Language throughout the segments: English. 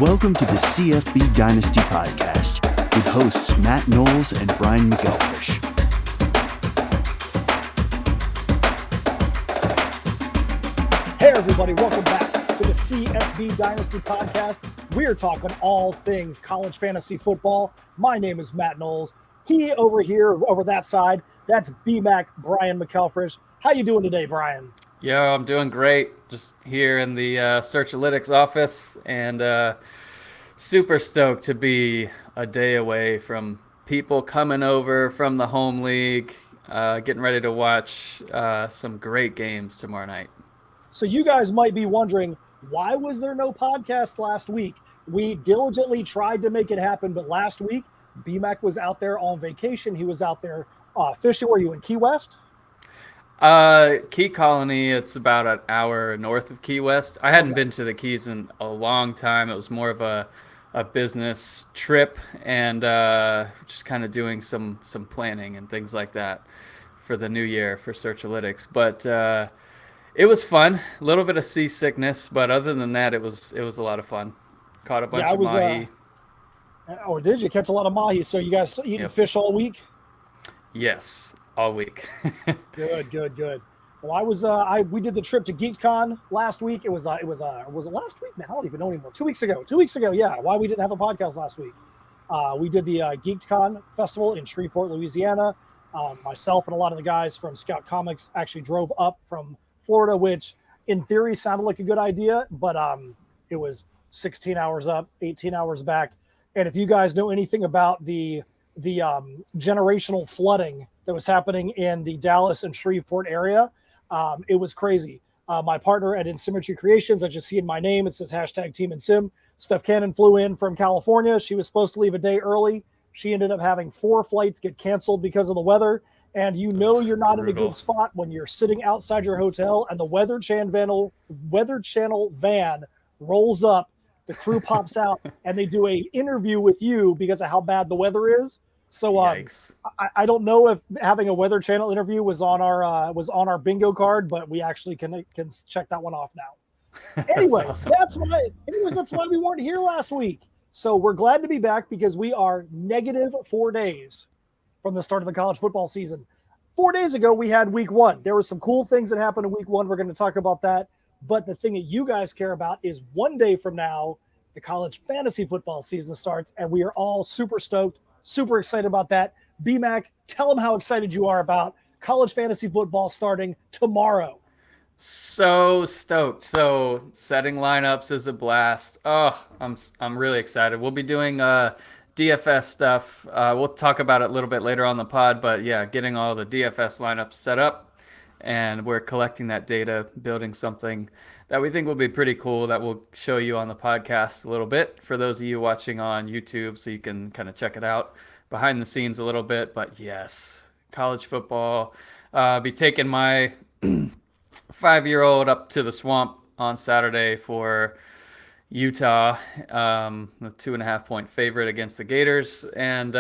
Welcome to the CFB Dynasty Podcast with hosts Matt Knowles and Brian McElfish. Hey everybody, welcome back to the CFB Dynasty Podcast. We're talking all things college fantasy football. My name is Matt Knowles. He over here, over that side, that's BMAC Brian McElfish. How you doing today, Brian? Yo, I'm doing great. Just here in the Searchalytics office and super stoked to be a day away from people coming over from the home league, getting ready to watch some great games tomorrow night. So you guys might be wondering, why was there no podcast last week? We diligently tried to make it happen, but last week, BMAC was out there on vacation. He was out there fishing. Were you in Key West? Key Colony, it's about an hour north of Key West. I hadn't been to the Keys in a long time. It was more of a business trip and just kind of doing some planning and things like that for the new year for Searchalytics. But it was fun. A little bit of seasickness, but other than that, it was a lot of fun. Caught a bunch of mahi. Did you catch a lot of mahi? So you guys eating fish all week? Yes. All week. Good. Well, we did the trip to GeekCon last week. Was it last week? Man, I don't even know anymore. 2 weeks ago. 2 weeks ago, yeah. Why we didn't have a podcast last week? We did the GeekCon festival in Shreveport, Louisiana. Myself and a lot of the guys from Scout Comics actually drove up from Florida, which in theory sounded like a good idea, but it was 16 hours up, 18 hours back. And if you guys know anything about the generational flooding that was happening in the Dallas and Shreveport area, it was crazy. My partner at Insymmetry Creations, I just see in my name, it says #TeamInSym. Steph Cannon flew in from California. She was supposed to leave a day early. She ended up having 4 flights get canceled because of the weather. And you know you're not in a good spot when you're sitting outside your hotel and the Weather Channel van rolls up. The crew pops out and they do an interview with you because of how bad the weather is. So I don't know if having a Weather Channel interview was on our bingo card, but we actually can check that one off now. Anyways, awesome. that's why we weren't here last week. So we're glad to be back because we are negative 4 days from the start of the college football season. 4 days ago, we had week 1. There were some cool things that happened in week 1. We're going to talk about that. But the thing that you guys care about is 1 day from now, the college fantasy football season starts, and we are all super stoked, super excited about that. BMAC, tell them how excited you are about college fantasy football starting tomorrow. So stoked. So setting lineups is a blast. Oh, I'm really excited. We'll be doing DFS stuff. We'll talk about it a little bit later on the pod, but yeah, getting all the DFS lineups set up. And we're collecting that data, building something that we think will be pretty cool that we'll show you on the podcast a little bit for those of you watching on YouTube, so you can kind of check it out behind the scenes a little bit. But yes, college football. Be taking my 5-year-old up to the swamp on Saturday for Utah, the 2.5-point favorite against the Gators, and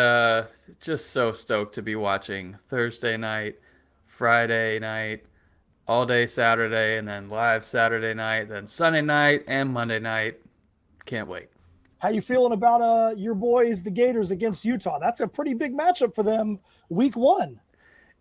just so stoked to be watching Thursday night, Friday night, all day Saturday, and then live Saturday night, then Sunday night and Monday night. Can't wait. How you feeling about your boys, the Gators, against Utah? That's a pretty big matchup for them week 1.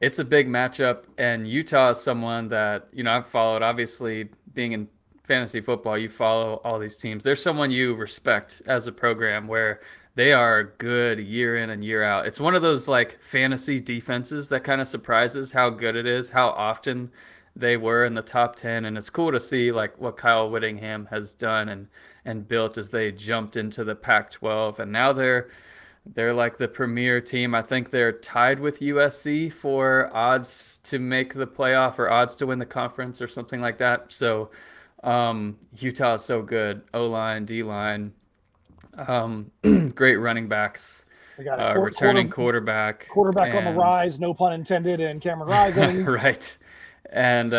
It's a big matchup, and Utah is someone that, I've followed. Obviously, being in fantasy football, you follow all these teams. There's someone you respect as a program where they are good year in and year out. It's one of those like fantasy defenses that kind of surprises how good it is, how often they were in the top 10. And it's cool to see like what Kyle Whittingham has done and built as they jumped into the Pac-12. And now they're like the premier team. I think they're tied with USC for odds to make the playoff or odds to win the conference or something like that. So Utah is so good. O-line, D-line. Great running backs. They got a returning quarterback on the rise, no pun intended, and Cameron Rising. Right. And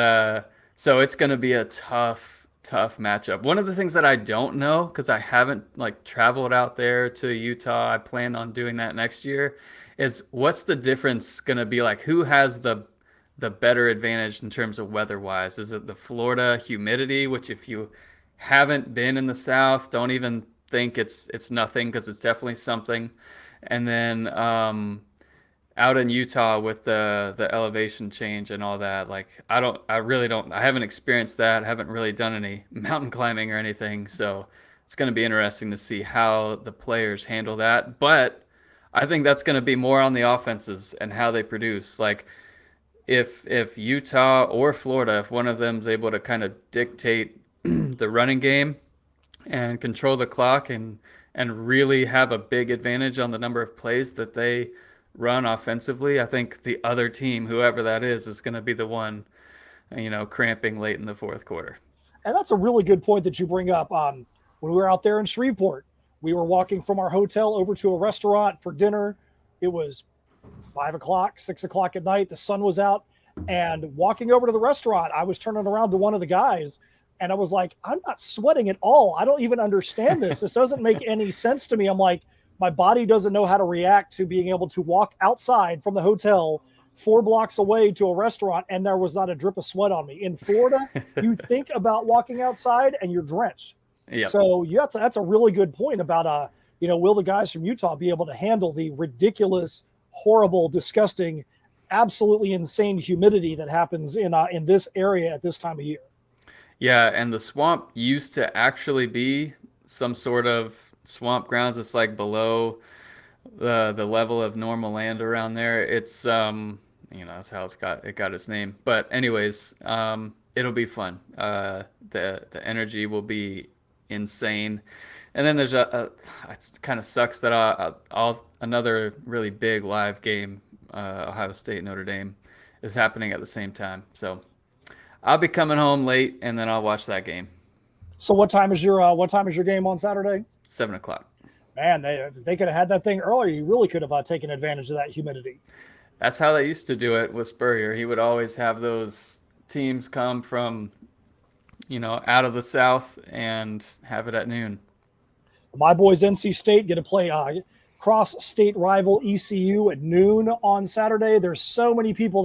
so it's going to be a tough matchup. One of the things that I don't know, because I haven't like traveled out there to Utah, I plan on doing that next year, is what's the difference going to be like? Who has the better advantage in terms of weather-wise? Is it the Florida humidity, which if you haven't been in the South, don't even think it's nothing, because it's definitely something. And then out in Utah with the elevation change and all that, like I really don't, I haven't experienced that. I haven't really done any mountain climbing or anything, so it's going to be interesting to see how the players handle that. But I think that's going to be more on the offenses and how they produce. Like if Utah or Florida, if one of them is able to kind of dictate the running game and control the clock and really have a big advantage on the number of plays that they run offensively, I think the other team, whoever that is going to be the one, cramping late in the fourth quarter. And that's a really good point that you bring up. When we were out there in Shreveport, we were walking from our hotel over to a restaurant for dinner. It was 5 o'clock, 6 o'clock at night. The sun was out. And walking over to the restaurant, I was turning around to one of the guys, and I was like, I'm not sweating at all. I don't even understand this. This doesn't make any sense to me. I'm like, my body doesn't know how to react to being able to walk outside from the hotel 4 blocks away to a restaurant, and there was not a drip of sweat on me. In Florida, you think about walking outside and you're drenched. Yep. So that's a really good point about, will the guys from Utah be able to handle the ridiculous, horrible, disgusting, absolutely insane humidity that happens in this area at this time of year? Yeah, and the swamp used to actually be some sort of swamp grounds. It's like below the level of normal land around there. It's that's how it got its name. But anyways, it'll be fun. The energy will be insane. And then there's it kind of sucks that another really big live game, Ohio State Notre Dame, is happening at the same time. So I'll be coming home late, and then I'll watch that game. So what time is your game on Saturday? 7 o'clock. Man, they could have had that thing earlier. You really could have taken advantage of that humidity. That's how they used to do it with Spurrier. He would always have those teams come from, out of the South and have it at noon. My boys, NC State, get to play cross-state rival ECU at noon on Saturday. There's so many people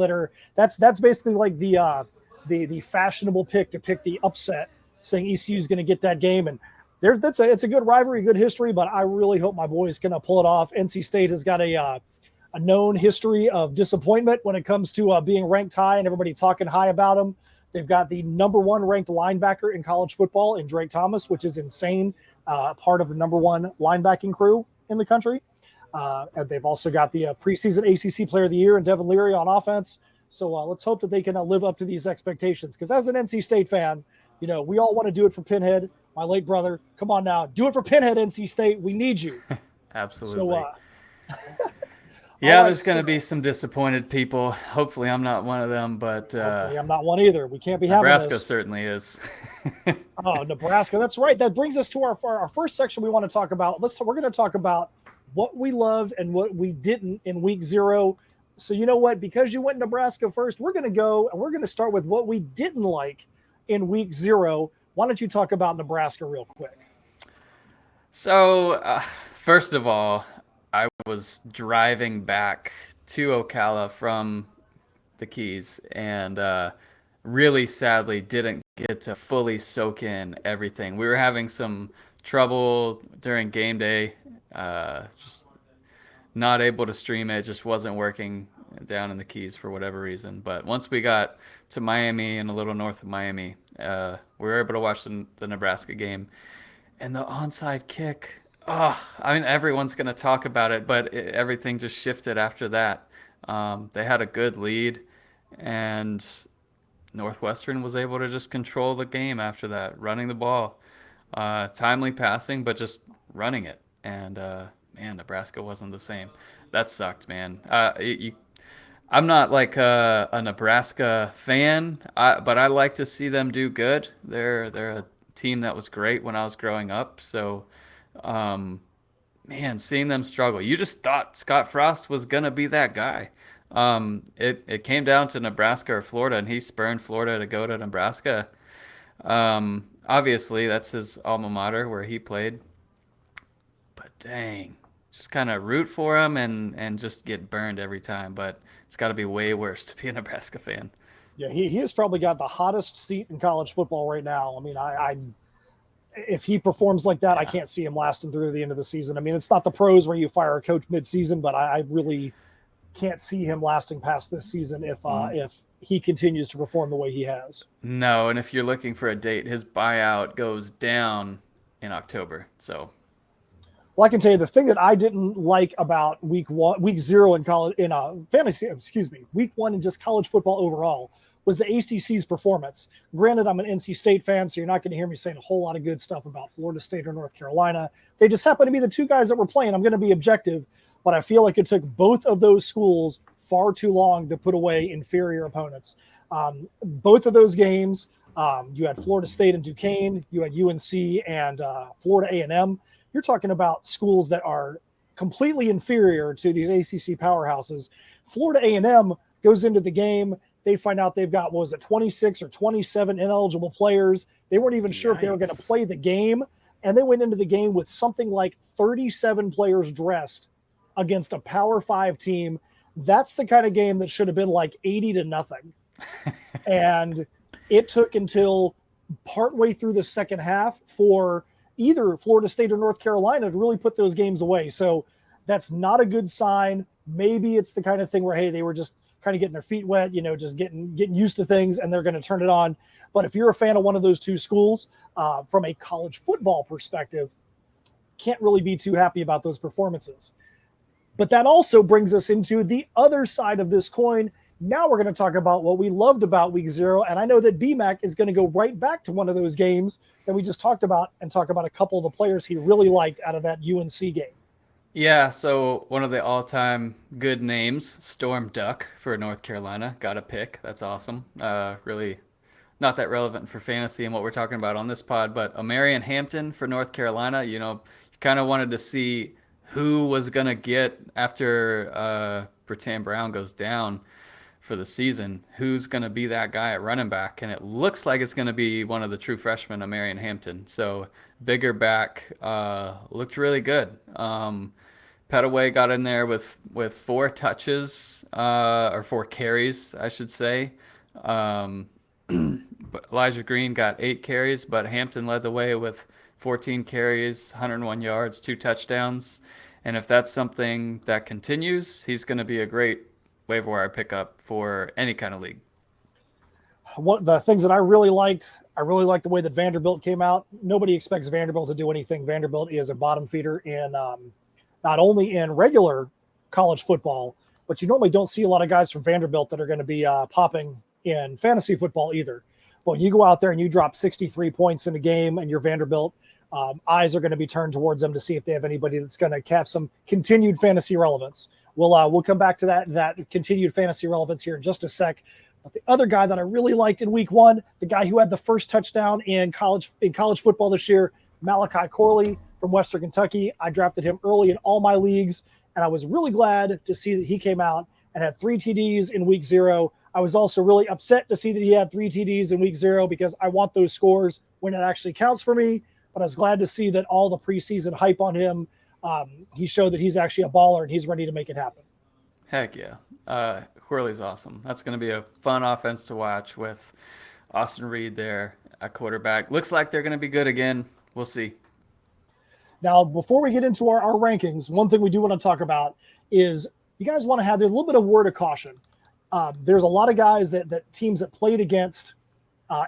that's basically like the fashionable pick to pick the upset, saying ECU is going to get that game. And it's a good rivalry, good history, but I really hope my boys can pull it off. NC State has got a known history of disappointment when it comes to being ranked high and everybody talking high about them. They've got the number 1 ranked linebacker in college football in Drake Thomas, which is insane, part of the number 1 linebacking crew in the country. And they've also got the preseason ACC Player of the Year in Devin Leary on offense. So let's hope that they can live up to these expectations. Because as an NC State fan, we all want to do it for Pinhead, my late brother. Come on now, do it for Pinhead, NC State. We need you. Absolutely. So, yeah, there's going to be some disappointed people. Hopefully I'm not one of them, but hopefully I'm not one either. We can't be having this. Nebraska certainly is. Oh, Nebraska. That's right. That brings us to our first section we want to talk about. We're going to talk about what we loved and what we didn't in week 0. So you know what? Because you went Nebraska first, we're going to go and we're going to start with what we didn't like in week 0. Why don't you talk about Nebraska real quick? So first of all, I was driving back to Ocala from the Keys and really sadly didn't get to fully soak in everything. We were having some trouble during game day, just not able to stream it. It just wasn't working down in the Keys for whatever reason. But once we got to Miami and a little north of Miami, we were able to watch the Nebraska game. And the onside kick, everyone's going to talk about it, but everything just shifted after that. They had a good lead, and Northwestern was able to just control the game after that, running the ball. Timely passing, but just running it. And, Nebraska wasn't the same. That sucked, man. I'm not like a Nebraska fan, but I like to see them do good. They're a team that was great when I was growing up. So, seeing them struggle. You just thought Scott Frost was going to be that guy. It came down to Nebraska or Florida, and he spurned Florida to go to Nebraska. Obviously, that's his alma mater where he played. But dang, just kind of root for him and just get burned every time. But it's got to be way worse to be a Nebraska fan. Yeah, he has probably got the hottest seat in college football right now. I mean, if he performs like that, I can't see him lasting through the end of the season. I mean, it's not the pros where you fire a coach mid-season, but I really can't see him lasting past this season if he continues to perform the way he has. No, and if you're looking for a date, his buyout goes down in October. So, well, I can tell you the thing that I didn't like about week 0 in college week 1 in just college football overall was the ACC's performance. Granted, I'm an NC State fan, so you're not going to hear me saying a whole lot of good stuff about Florida State or North Carolina. They just happen to be the two guys that were playing. I'm going to be objective, but I feel like it took both of those schools far too long to put away inferior opponents. Both of those games, you had Florida State and Duquesne, you had UNC and Florida A&M. You're talking about schools that are completely inferior to these ACC powerhouses. Florida A&M goes into the game. They find out they've got, 26 or 27 ineligible players. They weren't even sure if they were going to play the game. And they went into the game with something like 37 players dressed against a Power 5 team. That's the kind of game that should have been like 80-0. And it took until partway through the second half for either Florida State or North Carolina to really put those games away. So that's not a good sign. Maybe it's the kind of thing where, hey, they were just kind of getting their feet wet, just getting used to things, and they're going to turn it on. But if you're a fan of one of those two schools, from a college football perspective, can't really be too happy about those performances. But that also brings us into the other side of this coin. Now we're going to talk about what we loved about week 0. And I know that BMAC is going to go right back to one of those games that we just talked about and talk about a couple of the players he really liked out of that UNC game. Yeah, so one of the all-time good names, Storm Duck for North Carolina, got a pick. That's awesome. Really not that relevant for fantasy and what we're talking about on this pod, but a Marion Hampton for North Carolina. You kind of wanted to see who was going to get after Bertan Brown goes down for the season, who's going to be that guy at running back. And it looks like it's going to be one of the true freshmen, a Marion Hampton. So bigger back, looked really good. Petaway got in there with 4 touches, or 4 carries, I should say. But Elijah Green got 8 carries, but Hampton led the way with 14 carries, 101 yards, 2 touchdowns. And if that's something that continues, he's going to be a great waiver wire pickup for any kind of league. One of the things that I really liked the way that Vanderbilt came out. Nobody expects Vanderbilt to do anything. Vanderbilt is a bottom feeder in not only in regular college football, but you normally don't see a lot of guys from Vanderbilt that are going to be popping in fantasy football either. But when you go out there and you drop 63 points in a game and you're Vanderbilt, eyes are going to be turned towards them to see if they have anybody that's going to have some continued fantasy relevance. We'll come back to that continued fantasy relevance here in just a sec. But the other guy that I really liked in week 1, the guy who had the first touchdown in college football this year, Malachi Corley from Western Kentucky. I drafted him early in all my leagues, and I was really glad to see that he came out and had 3 TDs in week 0. I was also really upset to see that he had 3 TDs in week 0 because I want those scores when it actually counts for me. But I was glad to see that all the preseason hype on him, he showed that he's actually a baller and he's ready to make it happen. Heck yeah. Corley's awesome. That's going to be a fun offense to watch with Austin Reed there at quarterback. Looks like they're going to be good again. We'll see. Now, before we get into our rankings, one thing we do want to talk about is you guys want to have, there's a little bit of word of caution. There's a lot of guys that teams that played against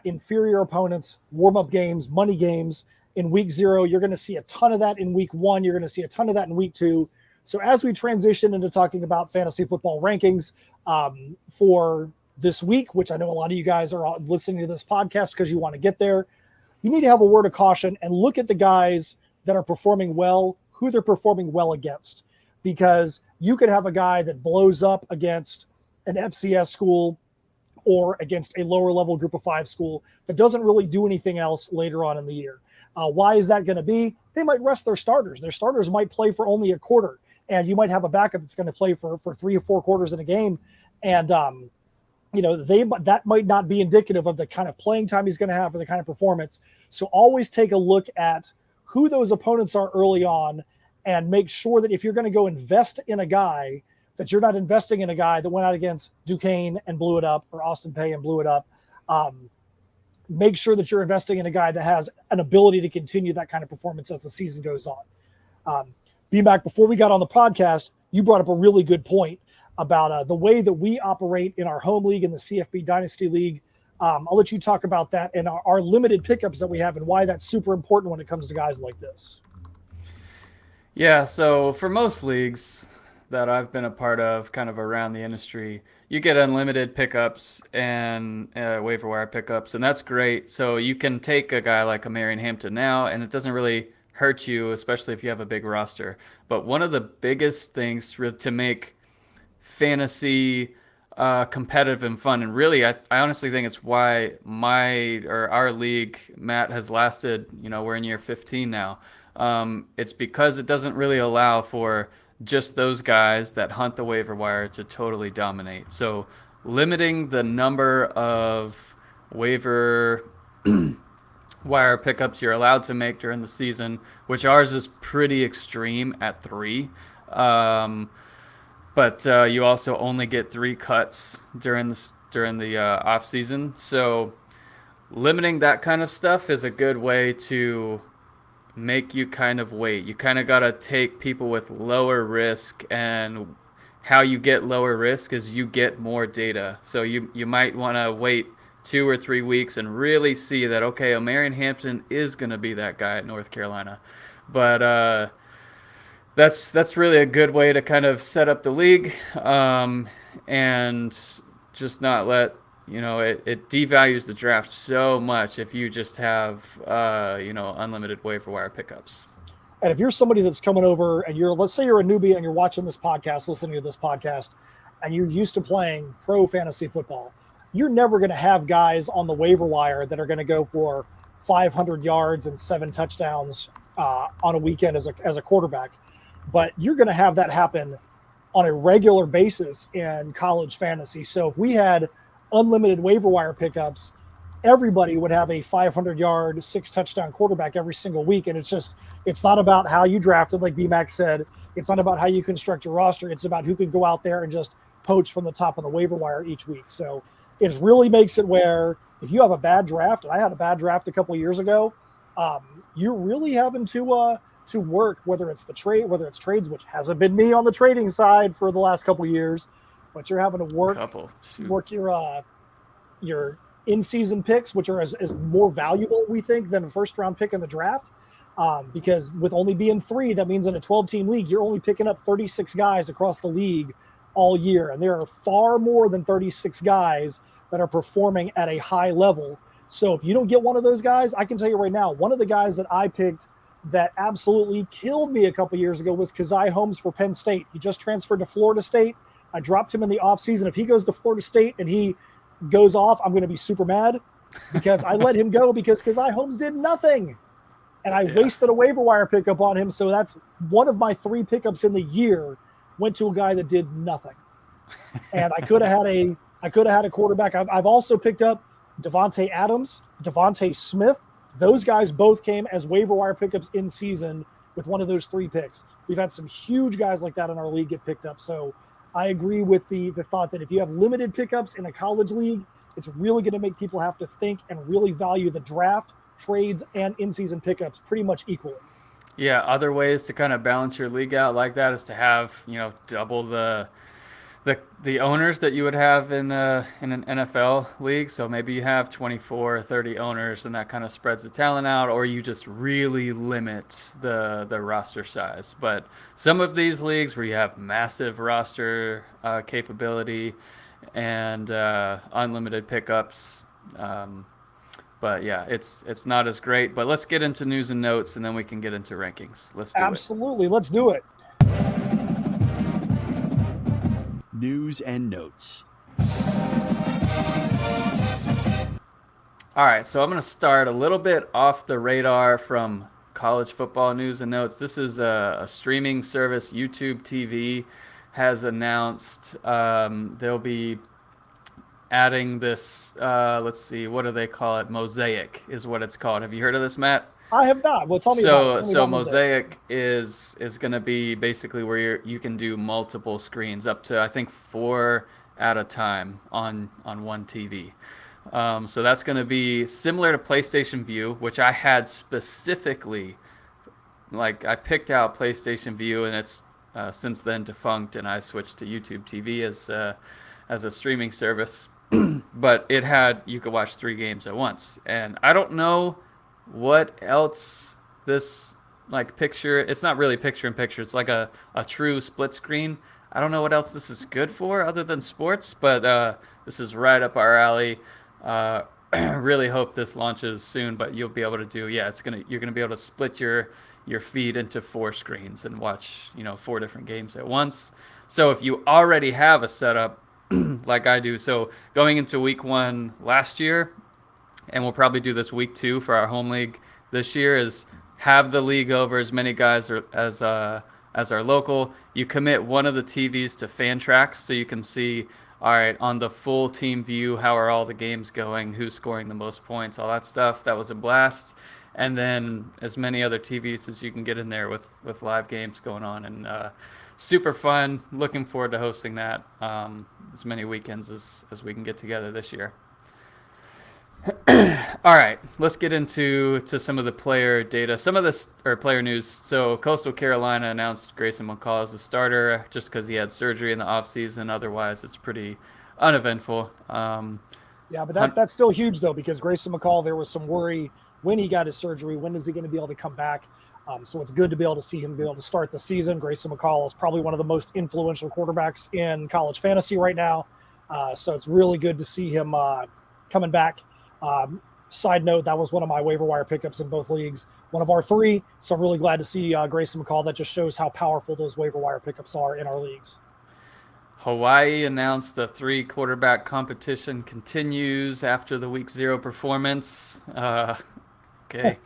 inferior opponents, warm-up games, money games in week 0. You're going to see a ton of that in week 1. You're going to see a ton of that in week 2. So as we transition into talking about fantasy football rankings for this week, which I know a lot of you guys are listening to this podcast because you want to get there, you need to have a word of caution and look at the guys that are performing well, who they're performing well against. Because you could have a guy that blows up against an FCS school or against a lower level group of 5 school that doesn't really do anything else later on in the year. Why is that going to be? They might rest their starters. Their starters might play for only a quarter, and you might have a backup that's going to play for 3 or 4 quarters in a game. And, that might not be indicative of the kind of playing time he's going to have or the kind of performance. So always take a look at who those opponents are early on and make sure that if you're going to go invest in a guy, that you're not investing in a guy that went out against Duquesne and blew it up or Austin Peay and blew it up. make sure that you're investing in a guy that has an ability to continue that kind of performance as the season goes on. BMAC, before we got on the podcast, you brought up a really good point about the way that we operate in our home league and the CFB Dynasty League. I'll let you talk about that and our limited pickups that we have and why that's super important when it comes to guys like this. Yeah, so for most leagues that I've been a part of kind of around the industry, you get unlimited pickups and waiver wire pickups, and that's great. So you can take a guy like a Marion Hampton now, and it doesn't really hurt you, especially if you have a big roster. But one of the biggest things to make fantasy competitive and fun, and really I honestly think it's why our league, Matt, has lasted, we're in year 15 now. It's because it doesn't really allow for just those guys that hunt the waiver wire to totally dominate. So limiting the number of waiver wire pickups you're allowed to make during the season, which ours is pretty extreme at 3. But you also only get 3 cuts during the off season. So limiting that kind of stuff is a good way to make you kind of wait. You kind of got to take people with lower risk, and how you get lower risk is you get more data. So you might want to wait 2 or 3 weeks and really see that, okay, Marion Hampton is going to be that guy at North Carolina. But that's really a good way to kind of set up the league, and just not let, it devalues the draft so much if you just have, unlimited waiver wire pickups. And if you're somebody that's coming over and let's say you're a newbie and you're watching this podcast, listening to this podcast, and you're used to playing pro fantasy football, you're never going to have guys on the waiver wire that are going to go for 500 yards and 7 touchdowns on a weekend as a quarterback. But you're going to have that happen on a regular basis in college fantasy. So if we had unlimited waiver wire pickups, everybody would have a 500-yard, 6-touchdown quarterback every single week. And it's not about how you drafted, like BMAX said. It's not about how you construct your roster. It's about who can go out there and just poach from the top of the waiver wire each week. So it really makes it where if you have a bad draft, and I had a bad draft a couple of years ago, you're really having to work, whether it's trades, which hasn't been me on the trading side for the last couple of years, but you're having to work your in-season picks, which are as more valuable, we think, than a first-round pick in the draft. Because with only being 3, that means in a 12-team league, you're only picking up 36 guys across the league all year. And there are far more than 36 guys that are performing at a high level. So if you don't get one of those guys, I can tell you right now, one of the guys that I picked that absolutely killed me a couple years ago was Keziah Holmes for Penn State. He just transferred to Florida State. I dropped him in the offseason. If he goes to Florida State and he goes off, I'm going to be super mad because I let him go because Keziah Holmes did nothing. And I wasted a waiver wire pickup on him. So that's one of my 3 pickups in the year went to a guy that did nothing. And I could have had a quarterback. I've also picked up Devontae Adams, Devontae Smith. Those guys both came as waiver wire pickups in season with one of those 3 picks. We've had some huge guys like that in our league get picked up. So I agree with the thought that if you have limited pickups in a college league, it's really going to make people have to think and really value the draft, trades, and in-season pickups pretty much equally. Yeah, other ways to kind of balance your league out like that is to have, double the owners that you would have in an NFL league. So maybe you have 24 or 30 owners, and that kind of spreads the talent out, or you just really limit the roster size. But some of these leagues where you have massive roster capability and unlimited pickups, but yeah, it's not as great. But let's get into news and notes, and then we can get into rankings. Let's do it. Absolutely, let's do it. News and notes. All right, so I'm going to start a little bit off the radar from college football news and notes. This is a streaming service. YouTube TV has announced they'll be adding this, let's see, what do they call it? Mosaic is what it's called. Have you heard of this, Matt? I have not. Well, tell me about it. So Mosaic is going to be basically where you can do multiple screens, up to I think 4 at a time on one TV. So that's going to be similar to PlayStation View, which I had specifically. Like I picked out PlayStation View, and it's since then defunct, and I switched to YouTube TV as a streaming service. But it had you could watch 3 games at once, and I don't know what else this like picture. It's not really picture in picture. It's like a true split screen. I don't know what else this is good for other than sports, but this is right up our alley. Uh, really hope this launches soon, but you'll be able to do you're gonna be able to split your feed into 4 screens and watch 4 different games at once. So if you already have a setup like I do, so going into week 1 last year, and we'll probably do this week 2 for our home league this year, is have the league over as many guys as our local. You commit one of the TVs to fan tracks so you can see, all right, on the full team view, how are all the games going, who's scoring the most points, all that stuff. That was a blast. And then as many other TVs as you can get in there with live games going on. And super fun. Looking forward to hosting that as many weekends as we can get together this year. All right, let's get into some of the player data, some of this or player news. So Coastal Carolina announced Grayson Mccall as a starter just because he had surgery in the offseason. Otherwise, it's pretty uneventful. Yeah, but that's still huge though, because Grayson Mccall, there was some worry when he got his surgery. When is he going to be able to come back? So it's good to be able to see him be able to start the season. Grayson Mccall is probably one of the most influential quarterbacks in college fantasy right now. So it's really good to see him coming back. Side note, that was one of my waiver wire pickups in both leagues, one of our 3. So I'm really glad to see Grayson Mccall. That just shows how powerful those waiver wire pickups are in our leagues. Hawaii announced the 3 quarterback competition continues after the week 0 performance. Okay.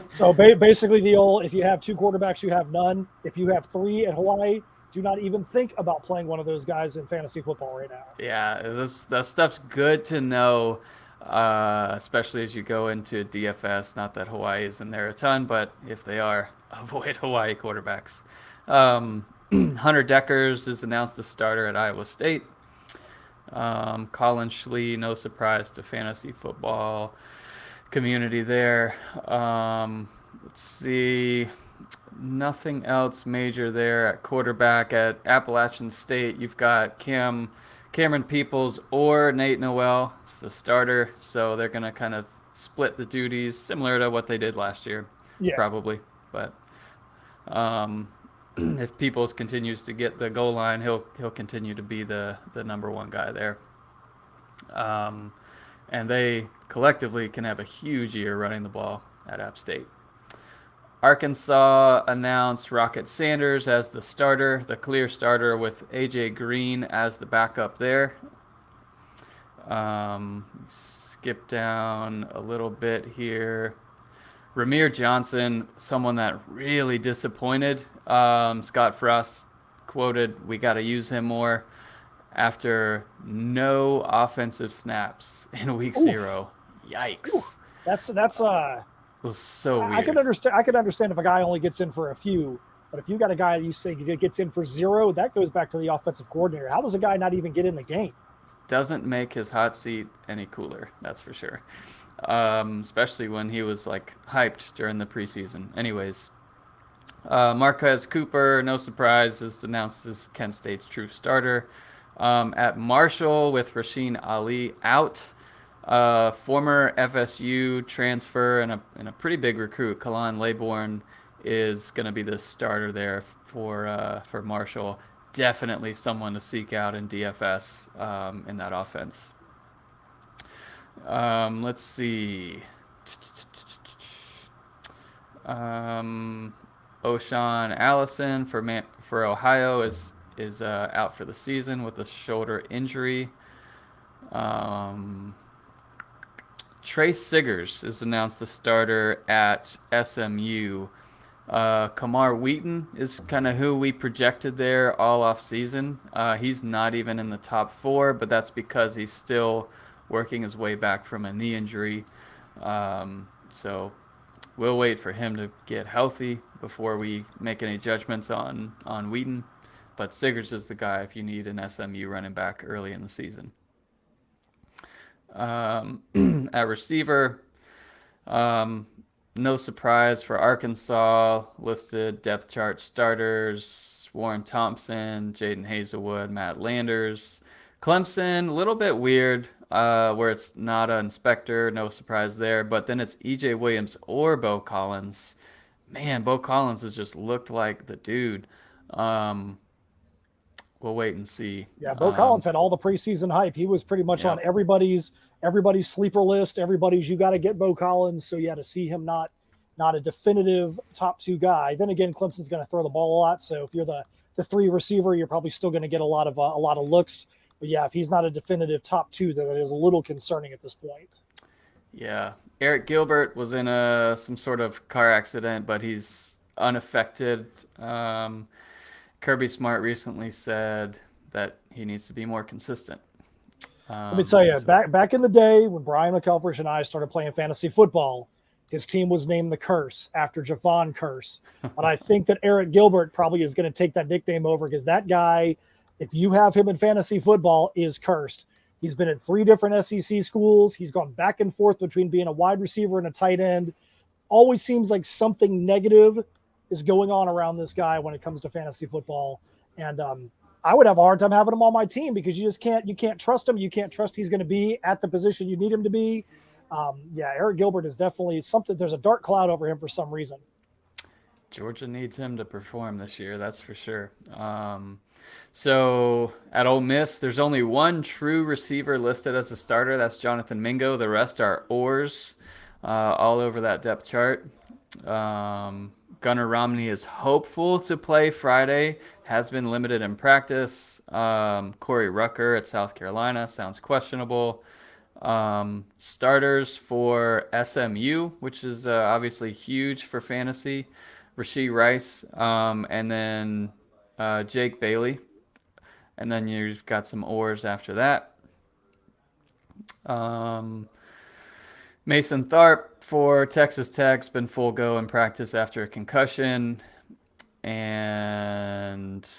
So basically the old, if you have 2 quarterbacks, you have none. If you have 3 at Hawaii, do not even think about playing one of those guys in fantasy football right now. Yeah, that stuff's good to know, especially as you go into DFS. Not that Hawaii is in there a ton, but if they are, avoid Hawaii quarterbacks. Hunter Deckers is announced the starter at Iowa State. Colin Schlee, no surprise to fantasy football community there. Let's see. Nothing else major there at quarterback. At Appalachian State, you've got Cameron Peoples or Nate Noel. It's the starter, so they're going to kind of split the duties, similar to what they did last year, probably. But if Peoples continues to get the goal line, he'll continue to be the number 1 guy there. And they collectively can have a huge year running the ball at App State. Arkansas announced Rocket Sanders as the starter, the clear starter, with AJ Green as the backup there. Skip down a little bit here. Ramir Johnson, someone that really disappointed. Scott Frost quoted, "We got to use him more," after no offensive snaps in week 0. Yikes. Ooh. That's it was so weird. I could understand if a guy only gets in for a few, but if you got a guy that you say gets in for 0, that goes back to the offensive coordinator. How does a guy not even get in the game? Doesn't make his hot seat any cooler, that's for sure. Especially when he was like hyped during the preseason. Anyways, Marquez Cooper, no surprise, is announced as Kent State's true starter. At Marshall, with Rasheen Ali out, former FSU transfer and a pretty big recruit, Kalan Laybourne, is going to be the starter there for Marshall. Definitely someone to seek out in DFS in that offense. Let's see. O'Shawn Allison for Ohio is out for the season with a shoulder injury. Trey Siggers is announced the starter at SMU. Kamar Wheaton is kind of who we projected there all off season. He's not even in the top 4, but that's because he's still working his way back from a knee injury. So we'll wait for him to get healthy before we make any judgments on Wheaton. But Siggers is the guy if you need an SMU running back early in the season. At receiver, no surprise for Arkansas, listed depth chart starters, Warren Thompson, Jaden Hazelwood, Matt Landers. Clemson, a little bit weird, where it's not an inspector, no surprise there, but then it's EJ Williams or Bo Collins. Man, Bo Collins has just looked like the dude. We'll wait and see. Yeah, Bo Collins had all the preseason hype. He was pretty much on everybody's sleeper list. Everybody's, you got to get Bo Collins. So yeah, to see him not a definitive top 2 guy. Then again, Clemson's going to throw the ball a lot. So if you're the 3 receiver, you're probably still going to get a lot of looks. But yeah, if he's not a definitive top 2, that is a little concerning at this point. Yeah, Eric Gilbert was in some sort of car accident, but he's unaffected. Kirby Smart recently said that he needs to be more consistent. Let me tell you, back in the day when Brian McElfresh and I started playing fantasy football, his team was named the Curse after Javon Curse. But I think that Eric Gilbert probably is going to take that nickname over, because that guy, if you have him in fantasy football, is cursed. He's been at 3 different SEC schools. He's gone back and forth between being a wide receiver and a tight end. Always seems like something negative is going on around this guy when it comes to fantasy football. And I would have a hard time having him on my team, because you can't trust him. You can't trust he's going to be at the position you need him to be. Eric Gilbert is definitely something. There's a dark cloud over him for some reason. Georgia needs him to perform this year, that's for sure. So at Ole Miss, there's only one true receiver listed as a starter. That's Jonathan Mingo. The rest are oars all over that depth chart. Gunnar Romney is hopeful to play Friday, has been limited in practice. Corey Rucker at South Carolina sounds questionable. Starters for SMU, which is obviously huge for fantasy. Rashee Rice, and then Jake Bailey. And then you've got some oars after that. Mason Tharp for Texas Tech's been full go in practice after a concussion. And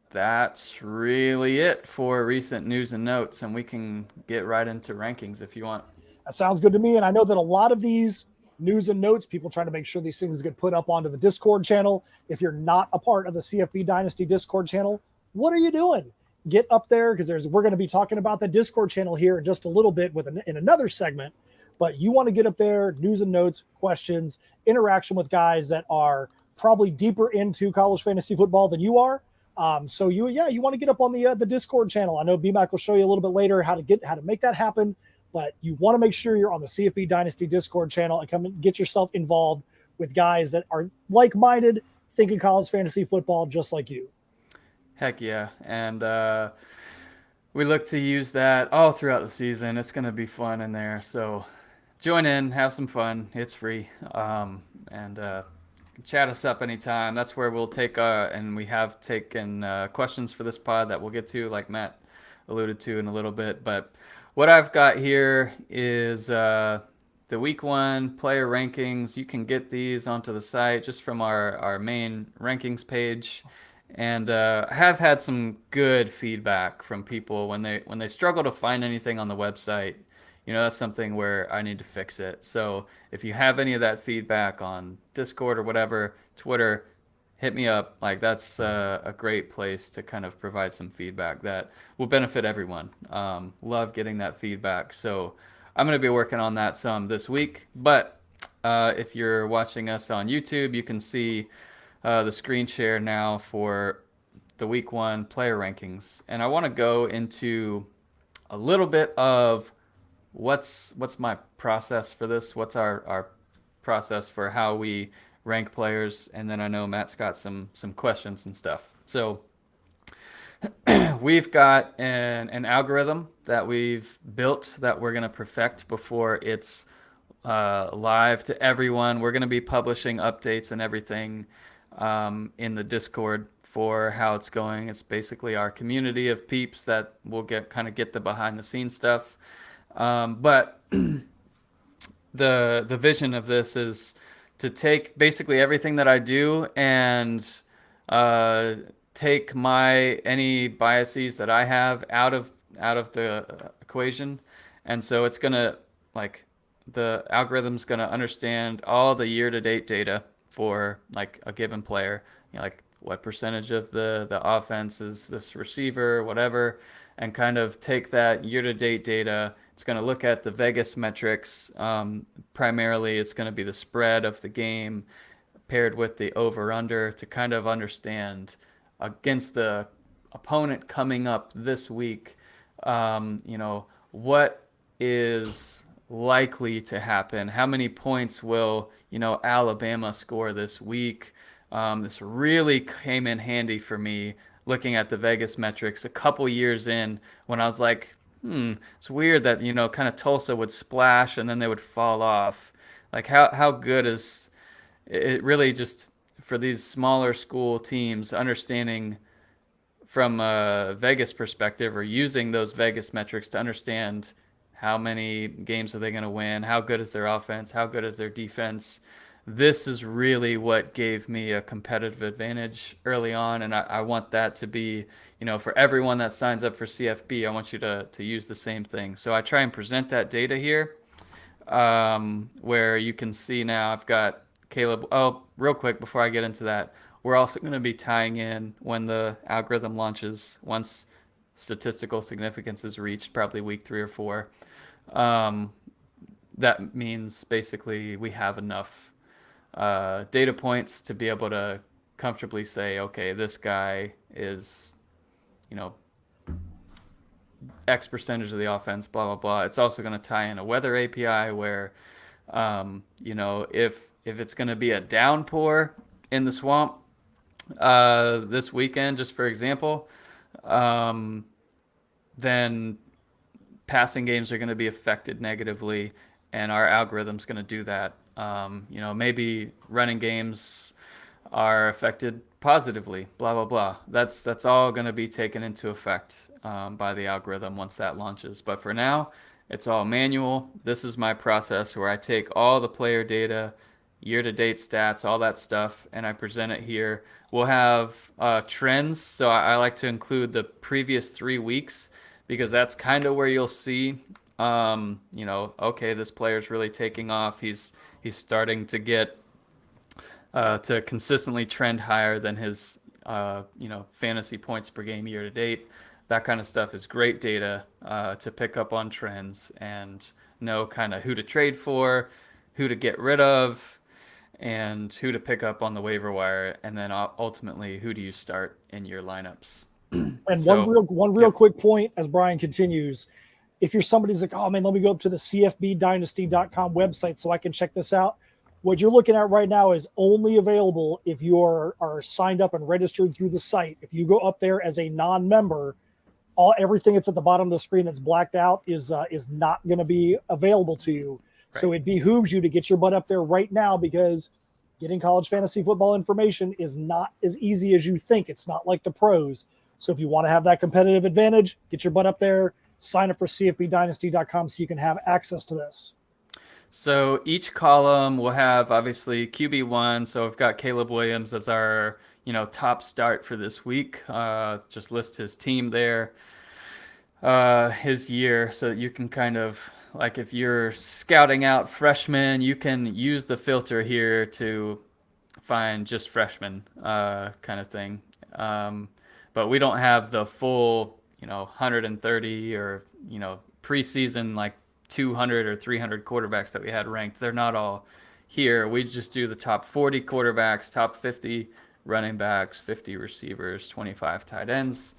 that's really it for recent news and notes. And we can get right into rankings if you want. That sounds good to me. And I know that a lot of these news and notes, people trying to make sure these things get put up onto the Discord channel. If you're not a part of the CFB Dynasty Discord channel, what are you doing? Get up there, because we're going to be talking about the Discord channel here in just a little bit in another segment. But you want to get up there, news and notes, questions, interaction with guys that are probably deeper into college fantasy football than you are. So you want to get up on the Discord channel. I know BMAC will show you a little bit later how to make that happen. But you want to make sure you're on the CFB Dynasty Discord channel and come and get yourself involved with guys that are like-minded, thinking college fantasy football just like you. Heck yeah. And we look to use that all throughout the season. It's going to be fun in there. So join in, have some fun. It's free. And chat us up anytime. That's where we'll take and we have taken questions for this pod that we'll get to, like Matt alluded to in a little bit. But what I've got here is the week 1 player rankings. You can get these onto the site just from our main rankings page. And I have had some good feedback from people when they struggle to find anything on the website. You know, that's something where I need to fix it. So if you have any of that feedback on Discord or whatever, Twitter, hit me up. Like, that's a great place to kind of provide some feedback that will benefit everyone. Love getting that feedback. So I'm going to be working on that some this week. But if you're watching us on YouTube, you can see the screen share now for the week 1 player rankings. And I want to go into a little bit of what's my process for this. What's our process for how we rank players, and then I know Matt's got some questions and stuff. So we've got an algorithm that we've built that we're going to perfect before it's live to everyone. We're going to be publishing updates and everything in the Discord for how it's going. It's basically our community of peeps that will get the behind the scenes stuff. But the vision of this is to take basically everything that I do and take any biases that I have out of the equation, And so it's going to, like, the algorithm's going to understand all the year-to-date data for like a given player, like what percentage of the offense is this receiver, whatever, and kind of take that year-to-date data. It's going to look at the Vegas metrics. Primarily, it's going to be the spread of the game paired with the over-under to kind of understand against the opponent coming up this week, what is likely to happen. How many points will, Alabama score this week? This really came in handy for me looking at the Vegas metrics a couple years in when I was like, it's weird that, kind of Tulsa would splash and then they would fall off. Like how good is it really just for these smaller school teams understanding from a Vegas perspective or using those Vegas metrics to understand how many games are they going to win, how good is their offense, how good is their defense. This is really what gave me a competitive advantage early on, and I want that to be, for everyone that signs up for CFB, I want you to use the same thing. So I try and present that data here, where you can see now I've got Caleb. Oh, real quick before I get into that, we're also going to be tying in when the algorithm launches, once statistical significance is reached, probably week 3 or 4. That means basically we have enough data points to be able to comfortably say, okay, this guy is, X percentage of the offense, blah, blah, blah. It's also going to tie in a weather API where, if it's going to be a downpour in the swamp this weekend, just for example, then passing games are going to be affected negatively, and our algorithm's going to do that. Maybe running games are affected positively, blah, blah, blah. That's all going to be taken into effect by the algorithm once that launches. But for now, it's all manual. This is my process where I take all the player data, year-to-date stats, all that stuff, and I present it here. We'll have trends, so I like to include the previous 3 weeks because that's kind of where you'll see, okay, this player's really taking off. He's starting to get to consistently trend higher than his, fantasy points per game year to date. That kind of stuff is great data to pick up on trends and know kind of who to trade for, who to get rid of, and who to pick up on the waiver wire, and then ultimately who do you start in your lineups. And one real quick point as Brian continues, if you're somebody who's like, oh man, let me go up to the cfbdynasty.com website so I can check this out. What you're looking at right now is only available if you are signed up and registered through the site. If you go up there as a non-member, everything that's at the bottom of the screen that's blacked out is not going to be available to you. Right. So it behooves you to get your butt up there right now, because getting college fantasy football information is not as easy as you think. It's not like the pros. So if you want to have that competitive advantage, get your butt up there, sign up for cfbdynasty.com so you can have access to this. So each column will have obviously QB1. So we've got Caleb Williams as our, top start for this week. Just list his team there, his year, so that you can kind of, like, if you're scouting out freshmen, you can use the filter here to find just freshmen, kind of thing. But we don't have the full, 130 or, preseason, like 200 or 300 quarterbacks that we had ranked. They're not all here. We just do the top 40 quarterbacks, top 50 running backs, 50 receivers, 25 tight ends.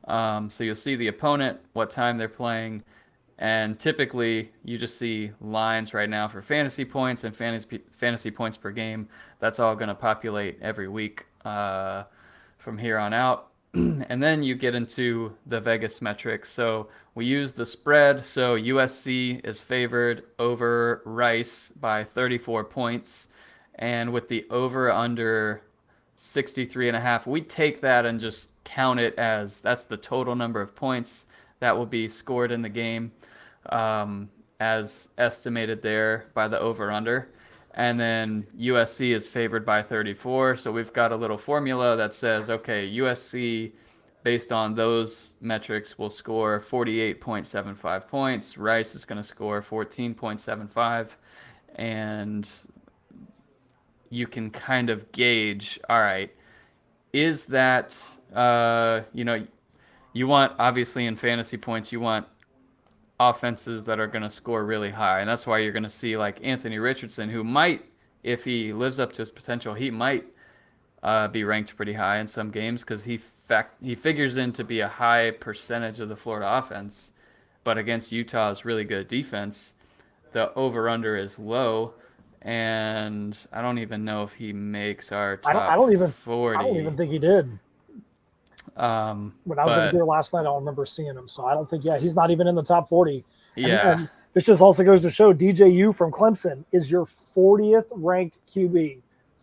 So you'll see the opponent, what time they're playing, and typically you just see lines right now for fantasy points and fantasy points per game. That's all going to populate every week from here on out. And then you get into the Vegas metrics. So we use the spread. So USC is favored over Rice by 34 points. And with the over under 63.5, we take that and just count it as that's the total number of points that will be scored in the game, as estimated there by the over under. And then USC is favored by 34. So we've got a little formula that says, okay, USC based on those metrics, will score 48.75 points. Rice is going to score 14.75. And you can kind of gauge, all right, is that, you want, obviously in fantasy points, you want offenses that are going to score really high. And that's why you're going to see like Anthony Richardson, who might, if he lives up to his potential, he might be ranked pretty high in some games because he figures in to be a high percentage of the Florida offense. But against Utah's really good defense, the over-under is low. And I don't even know if he makes our top I don't even 40. I don't even think he did. When I was over there last night, I don't remember seeing him. So I don't think, he's not even in the top 40. Yeah. And this just also goes to show DJU from Clemson is your 40th ranked QB.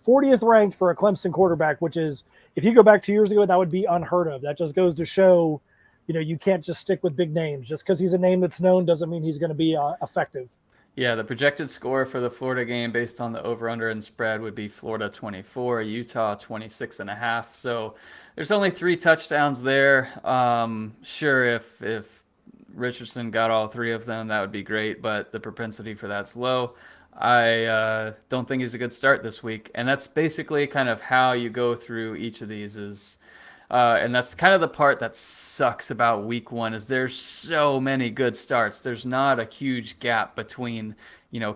40th ranked for a Clemson quarterback, which is, if you go back 2 years ago, that would be unheard of. That just goes to show, you can't just stick with big names. Just because he's a name that's known doesn't mean he's going to be effective. Yeah, the projected score for the Florida game based on the over-under and spread would be Florida 24, Utah 26.5. So there's only 3 touchdowns there. Sure, if Richardson got all 3 of them, that would be great, but the propensity for that's low. I don't think he's a good start this week. And that's basically kind of how you go through each of these is and that's kind of the part that sucks about week 1 is there's so many good starts. There's not a huge gap between,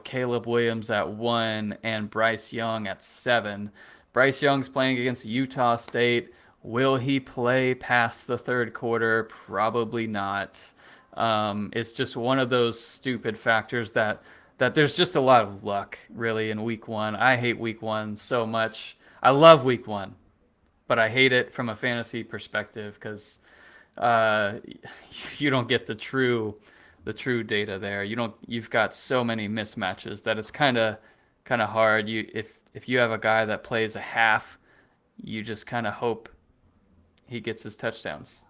Caleb Williams at 1 and Bryce Young at 7. Bryce Young's playing against Utah State. Will he play past the third quarter? Probably not. It's just one of those stupid factors that there's just a lot of luck really in week 1. I hate week 1 so much. I love week 1. But I hate it from a fantasy perspective because you don't get the true data there. You've got so many mismatches that it's kind of hard. If you have a guy that plays a half, you just kind of hope he gets his touchdowns.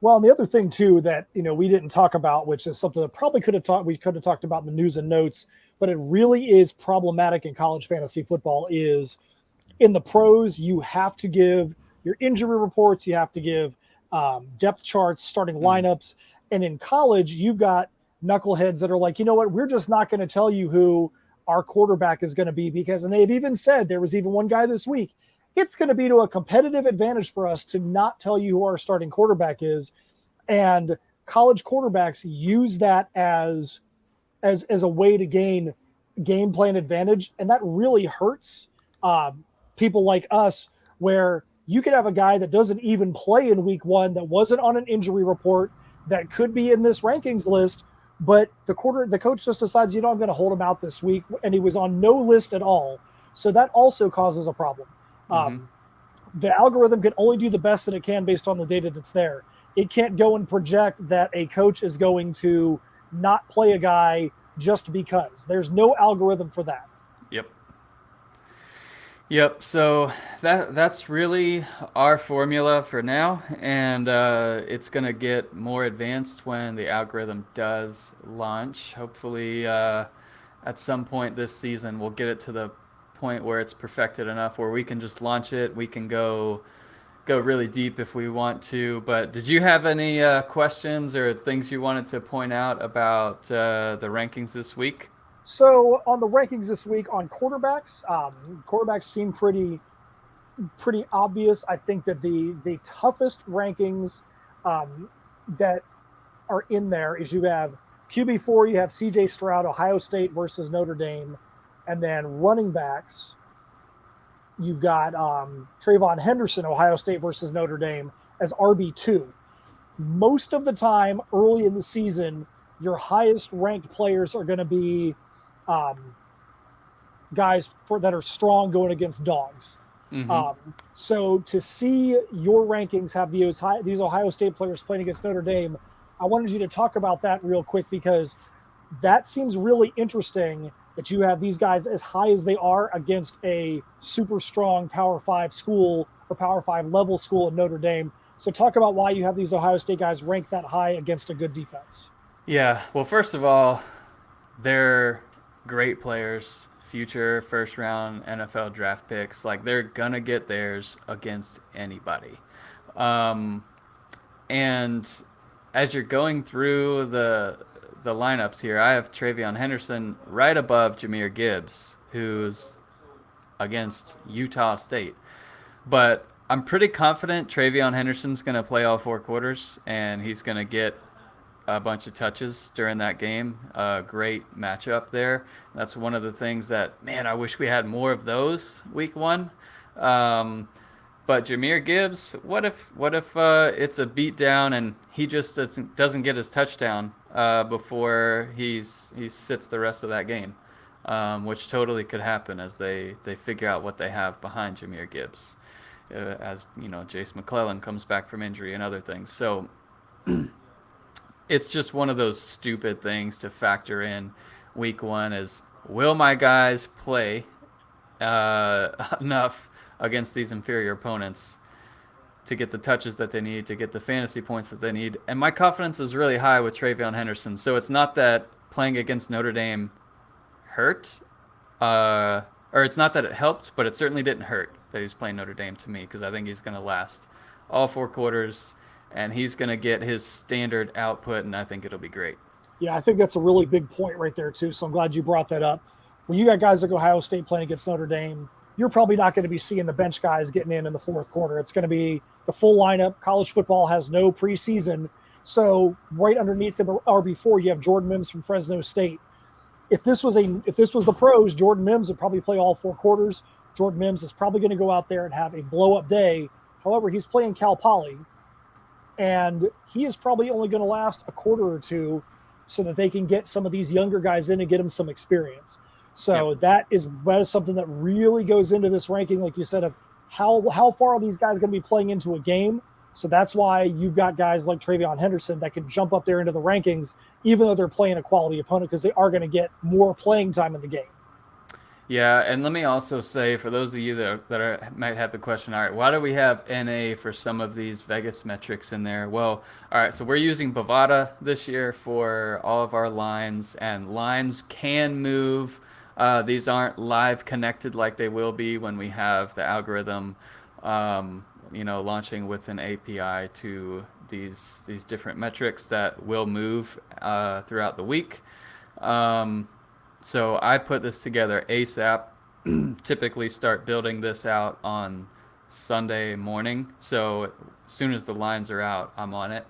Well, and the other thing too that we didn't talk about, which is something that probably we could have talked about in the news and notes, but it really is problematic in college fantasy football. Is in the pros you have to give your injury reports, you have to give depth charts, starting lineups. And in college, you've got knuckleheads that are like, we're just not going to tell you who our quarterback is going to be and they've even said, there was even one guy this week, it's going to be to a competitive advantage for us to not tell you who our starting quarterback is. And college quarterbacks use that as a way to gain game plan advantage. And that really hurts people like us, where you could have a guy that doesn't even play in week 1, that wasn't on an injury report, that could be in this rankings list, but the coach just decides, I'm going to hold him out this week, and he was on no list at all. So that also causes a problem. The algorithm can only do the best that it can based on the data that's there. It can't go and project that a coach is going to not play a guy just because. There's no algorithm for that. Yep. So that's really our formula for now, and it's gonna get more advanced when the algorithm does launch. Hopefully, at some point this season, we'll get it to the point where it's perfected enough where we can just launch it. We can go really deep if we want to. But did you have any questions or things you wanted to point out about the rankings this week? So on the rankings this week on quarterbacks, quarterbacks seem pretty obvious. I think that the toughest rankings that are in there is you have QB4, you have CJ Stroud, Ohio State versus Notre Dame, and then running backs, you've got Trayvon Henderson, Ohio State versus Notre Dame as RB2. Most of the time early in the season, your highest ranked players are going to be guys that are strong going against dogs. So to see your rankings have these Ohio State players playing against Notre Dame, I wanted you to talk about that real quick, because that seems really interesting that you have these guys as high as they are against a super strong Power 5 school or Power 5 level school in Notre Dame. So talk about why you have these Ohio State guys ranked that high against a good defense. Yeah, well, first of all, they're great players, future first-round NFL draft picks. Like, they're going to get theirs against anybody. And as you're going through the lineups here, I have Trayvon Henderson right above Jamir Gibbs, who's against Utah State. But I'm pretty confident Trayvon Henderson's going to play all 4 quarters, and he's going to get a bunch of touches during that game. Great matchup there. That's one of the things that, man, I wish we had more of those week 1. But Jamir Gibbs, what if it's a beatdown and he just doesn't get his touchdown before he sits the rest of that game, which totally could happen as they figure out what they have behind Jamir Gibbs, as Jace McClellan comes back from injury and other things. So it's just one of those stupid things to factor in week 1 is, will my guys play enough against these inferior opponents to get the touches that they need, to get the fantasy points that they need. And my confidence is really high with Trayvon Henderson. So it's not that playing against Notre Dame hurt, or it's not that it helped, but it certainly didn't hurt that he's playing Notre Dame to me, because I think he's going to last all 4 quarters, and he's going to get his standard output, and I think it'll be great. Yeah, I think that's a really big point right there, too. So I'm glad you brought that up. When you got guys like Ohio State playing against Notre Dame, you're probably not going to be seeing the bench guys getting in the 4th quarter. It's going to be the full lineup. College football has no preseason. So right underneath them, or before, you have Jordan Mims from Fresno State. If this was the pros, Jordan Mims would probably play all 4 quarters. Jordan Mims is probably going to go out there and have a blow-up day. However, he's playing Cal Poly, and he is probably only going to last a quarter or 2 so that they can get some of these younger guys in and get them some experience. So that is something that really goes into this ranking, like you said, of how far are these guys going to be playing into a game. So that's why you've got guys like Trayvon Henderson that can jump up there into the rankings, even though they're playing a quality opponent, because they are going to get more playing time in the game. Yeah, and let me also say, for those of you that might have the question, all right, why do we have NA for some of these Vegas metrics in there? Well, all right, so we're using Bovada this year for all of our lines, and lines can move. These aren't live connected like they will be when we have the algorithm, launching with an API to these different metrics that will move throughout the week. So I put this together ASAP, typically start building this out on Sunday morning. So as soon as the lines are out, I'm on it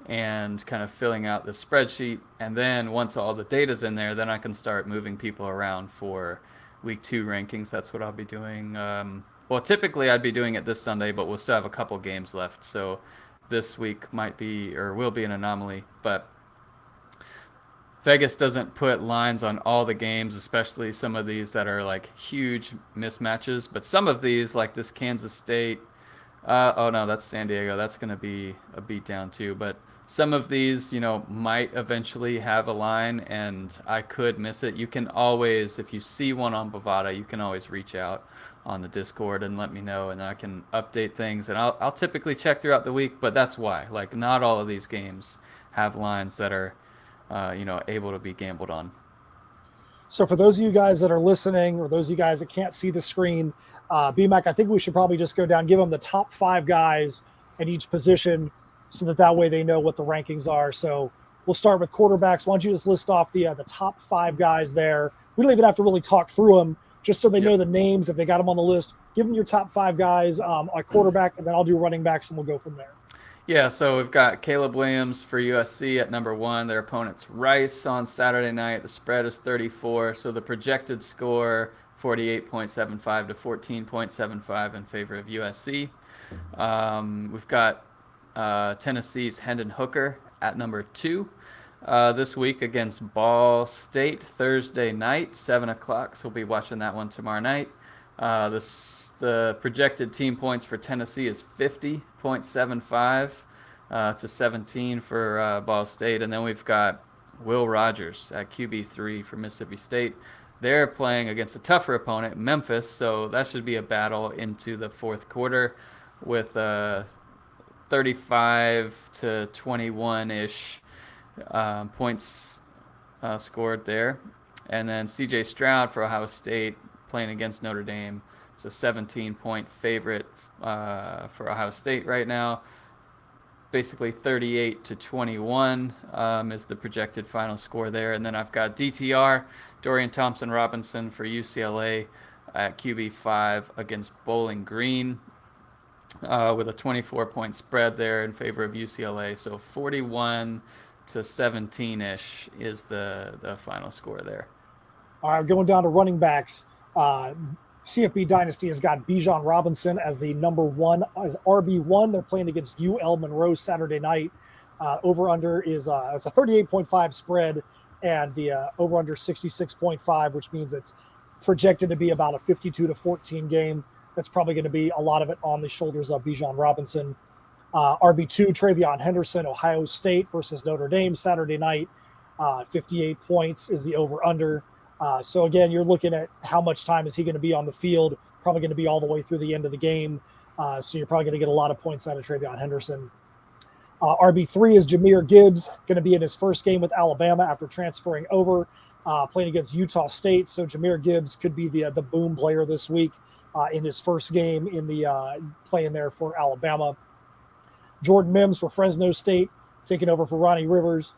and kind of filling out the spreadsheet. And then once all the data's in there, then I can start moving people around for week 2 rankings. That's what I'll be doing. Well, typically I'd be doing it this Sunday, but we'll still have a couple games left. So this week might be, or will be, an anomaly. But Vegas doesn't put lines on all the games, especially some of these that are like huge mismatches. But some of these, like this Kansas State, oh no, that's San Diego. That's going to be a beatdown too. But some of these, might eventually have a line, and I could miss it. You can always, if you see one on Bovada, you can always reach out on the Discord and let me know, and I can update things. And I'll typically check throughout the week, but that's why. Like, not all of these games have lines that are, able to be gambled on. So for those of you guys that are listening, or those of you guys that can't see the screen, BMAC, I think we should probably just go down, give them the top 5 guys at each position, so that way they know what the rankings are. So we'll start with quarterbacks. Why don't you just list off the top 5 guys there? We don't even have to really talk through them, just so they know the names if they got them on the list. Give them your top 5 guys at quarterback, and then I'll do running backs, and we'll go from there. Yeah, so we've got Caleb Williams for USC at number 1. Their opponent's Rice on Saturday night. The spread is 34, so the projected score 48.75 to 14.75 in favor of USC. We've got Tennessee's Hendon Hooker at number 2 this week against Ball State Thursday night, 7 o'clock. So we'll be watching that one tomorrow night. The projected team points for Tennessee is 50.75 to 17 for Ball State. And then we've got Will Rogers at QB3 for Mississippi State. They're playing against a tougher opponent, Memphis, so that should be a battle into the 4th quarter with 35 to 21-ish points scored there. And then C.J. Stroud for Ohio State playing against Notre Dame. It's a 17-point favorite for Ohio State right now. basically 38-21 is the projected final score there. And then I've got DTR, Dorian Thompson-Robinson for UCLA at QB5 against Bowling Green with a 24-point spread there in favor of UCLA. So 41-17-ish is the final score there. All right, going down to running backs. CFB Dynasty has got Bijan Robinson as the number one, as RB1. They're playing against UL Monroe Saturday night. Over-under is it's a 38.5 spread, and the over-under 66.5, which means it's projected to be about a 52-14 game. That's probably going to be a lot of it on the shoulders of Bijan Robinson. RB2, Trayvon Henderson, Ohio State versus Notre Dame Saturday night. 58 points is the over-under. So again, you're looking at how much time is he going to be on the field, probably going to be all the way through the end of the game. So you're probably going to get a lot of points out of Trayvon Henderson. RB3 is Jamir Gibbs, going to be in his first game with Alabama after transferring over, playing against Utah State. So Jamir Gibbs could be the boom player this week in his first game in the playing there for Alabama. Jordan Mims for Fresno State, taking over for Ronnie Rivers.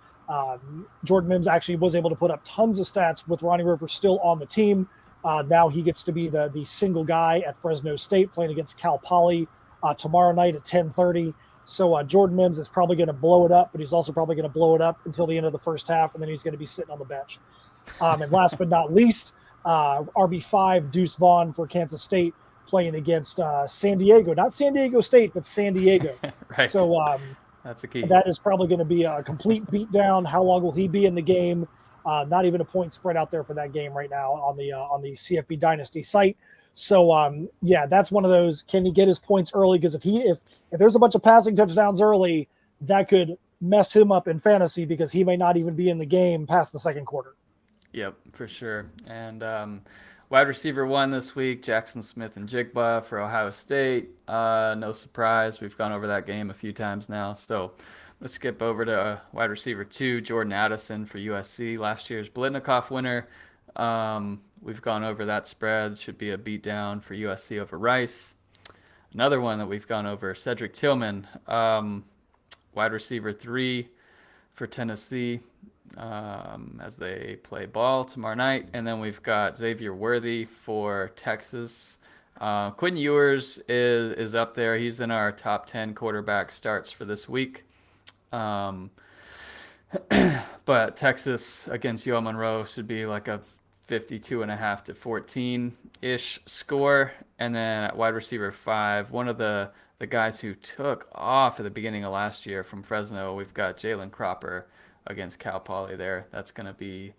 Jordan Mims actually was able to put up tons of stats with Ronnie Rivers still on the team. Now he gets to be the single guy at Fresno State playing against Cal Poly tomorrow night at 10:30. So Jordan Mims is probably going to blow it up, but he's also probably going to blow it up until the end of the first half, and then he's going to be sitting on the bench. And last but not least, RB5 Deuce Vaughn for Kansas State playing against San Diego. Not San Diego State, but San Diego. Right. So that's a key. that is probably going to be a complete beatdown. How long will he be in the game? Not even a point spread out there for that game right now on the CFB Dynasty site. So yeah, that's one of those. Can he get his points early? Because if there's a bunch of passing touchdowns early, that could mess him up in fantasy because he may not even be in the game past the second quarter. Yep, for sure. And wide receiver 1 this week, Jackson Smith and Jigba for Ohio State. No surprise. We've gone over that game a few times now. So let's skip over to wide receiver 2, Jordan Addison for USC, last year's Blitnikoff winner. We've gone over that spread. Should be a beatdown for USC over Rice. Another one that we've gone over, Cedric Tillman, wide receiver 3 for Tennessee. As they play ball tomorrow night. And then we've got Xavier Worthy for Texas. Quinn Ewers is up there. He's in our top 10 quarterback starts for this week. But Texas against UL Monroe should be like a 52.5 to 14-ish score. And then at wide receiver 5, one of the guys who took off at the beginning of last year from Fresno, we've got Jalen Cropper against Cal Poly there. That's going to be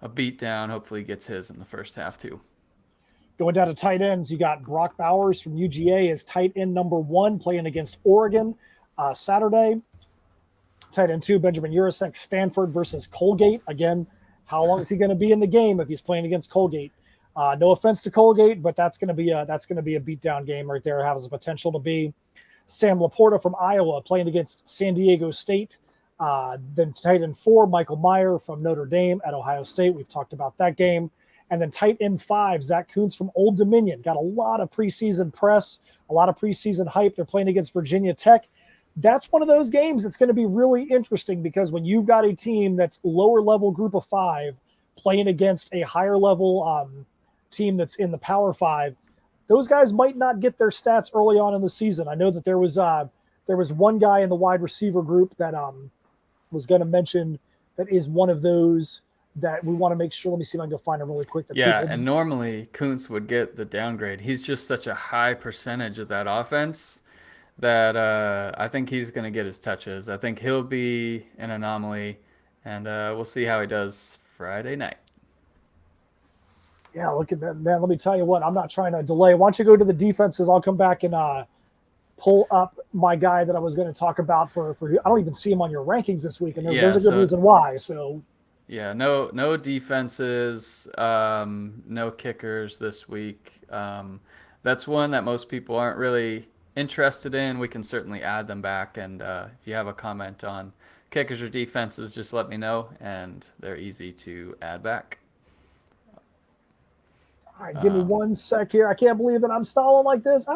a beatdown. Hopefully he gets his in the first half too. Going down to tight ends, you got Brock Bowers from UGA as tight end number 1 playing against Oregon Saturday. Tight end 2, Benjamin Urasek, Stanford versus Colgate. Again, how long is he going to be in the game if he's playing against Colgate? No offense to Colgate, but that's going to be a beatdown game right there. It has the potential to be. Sam Laporta from Iowa playing against San Diego State. Then tight end 4, Michael Meyer from Notre Dame at Ohio State. We've talked about that game. And then tight end 5, Zach Kuntz from Old Dominion. Got a lot of preseason press, a lot of preseason hype. They're playing against Virginia Tech. That's one of those games that's going to be really interesting because when you've got a team that's lower level group of 5 playing against a higher level team that's in the Power 5, those guys might not get their stats early on in the season. I know that there was one guy in the wide receiver group that was going to mention that is one of those that we want to make sure. Let me see if I can go find him really quick. And normally Kuntz would get the downgrade. He's just such a high percentage of that offense that I think he's going to get his touches. I think he'll be an anomaly, and we'll see how he does Friday night. Yeah, look at that, man. Let me tell you what, I'm not trying to delay. Why don't you go to the defenses? I'll come back and pull up my guy that I was going to talk about for I don't even see him on your rankings this week, and there's a good reason why. So yeah, no defenses, no kickers this week. That's one that most people aren't really interested in. We can certainly add them back, and if you have a comment on kickers or defenses, just let me know, and they're easy to add back. All right, give me 1 sec here. I can't believe that I'm stalling like this.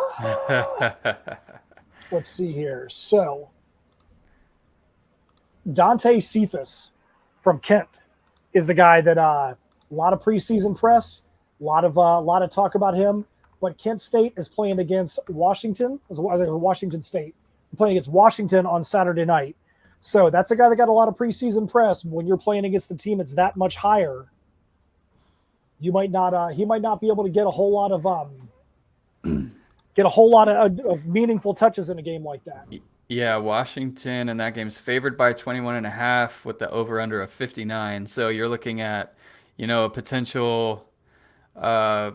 Let's see here. So Dante Cephas from Kent is the guy that a lot of preseason press, a lot of talk about him. But Kent State is playing against Washington, Washington State, playing against Washington on Saturday night. So that's a guy that got a lot of preseason press. When you're playing against the team that's that much higher, you might not. He might not be able to get a whole lot of meaningful touches in a game like that. Yeah, Washington in that game is favored by 21.5 with the over/under of 59. So you're looking at, a potential of